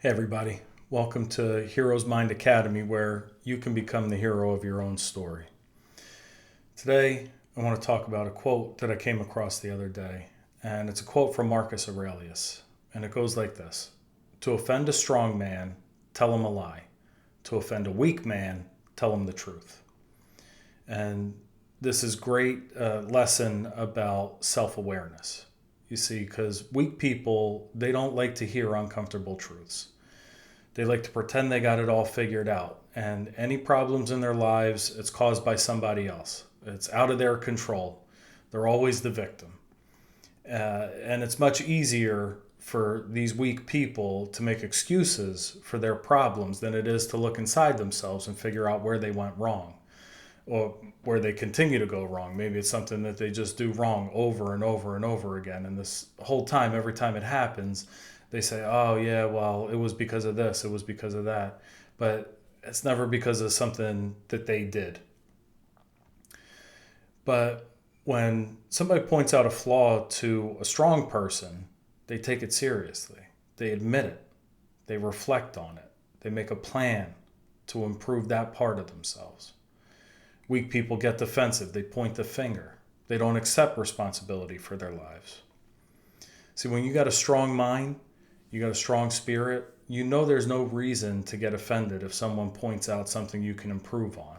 Hey, everybody. Welcome to Heroes Mind Academy, where you can become the hero of your own story. Today, I want to talk about a quote that I came across the other day, and it's a quote from Marcus Aurelius, and it goes like this: To offend a strong man, tell him a lie. To offend a weak man, tell him the truth. And this is great lesson about self-awareness. You see, because weak people, they don't like to hear uncomfortable truths. They like to pretend they got it all figured out. And any problems in their lives, it's caused by somebody else. It's out of their control. They're always the victim. And it's much easier for these weak people to make excuses for their problems than it is to look inside themselves and figure out where they went wrong or where they continue to go wrong. Maybe it's something that they just do wrong over and over and over again. And this whole time, every time it happens, they say, oh, yeah, well, it was because of this, it was because of that. But it's never because of something that they did. But when somebody points out a flaw to a strong person, they take it seriously. They admit it. They reflect on it. They make a plan to improve that part of themselves. Weak people get defensive. They point the finger. They don't accept responsibility for their lives. See, when you got a strong mind, you got a strong spirit, you know there's no reason to get offended if someone points out something you can improve on,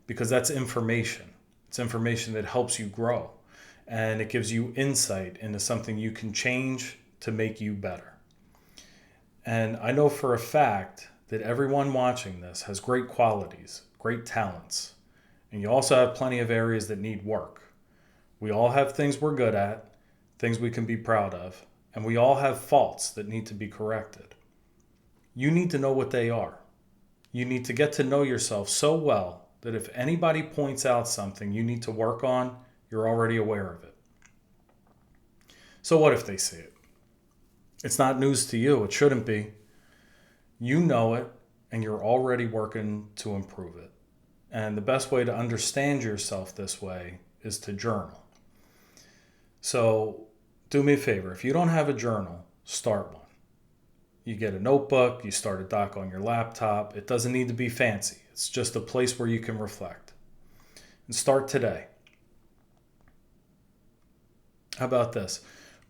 because that's information. It's information that helps you grow, and it gives you insight into something you can change to make you better. And I know for a fact that everyone watching this has great qualities, great talents, and you also have plenty of areas that need work. We all have things we're good at, things we can be proud of, and we all have faults that need to be corrected. You need to know what they are. You need to get to know yourself so well that if anybody points out something you need to work on, you're already aware of it. So what if they see it? It's not news to you. It shouldn't be. You know it, and you're already working to improve it. And the best way to understand yourself this way is to journal. So do me a favor. If you don't have a journal, start one. You get a notebook, you start a doc on your laptop. It doesn't need to be fancy. It's just a place where you can reflect. And start today. How about this?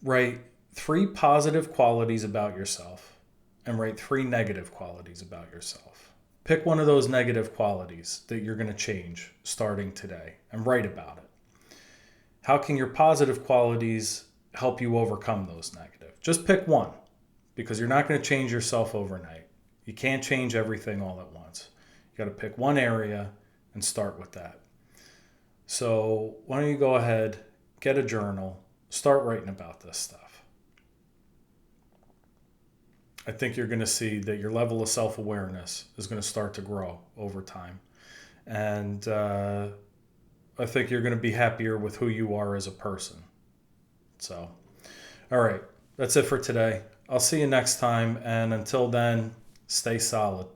Write 3 positive qualities about yourself and write 3 negative qualities about yourself. Pick one of those negative qualities that you're going to change starting today and write about it. How can your positive qualities help you overcome those negative? Just pick one, because you're not going to change yourself overnight. You can't change everything all at once. You got to pick one area and start with that. So why don't you go ahead, get a journal, start writing about this stuff. I think you're going to see that your level of self-awareness is going to start to grow over time. And I think you're going to be happier with who you are as a person. So, all right, that's it for today. I'll see you next time. And until then, stay solid.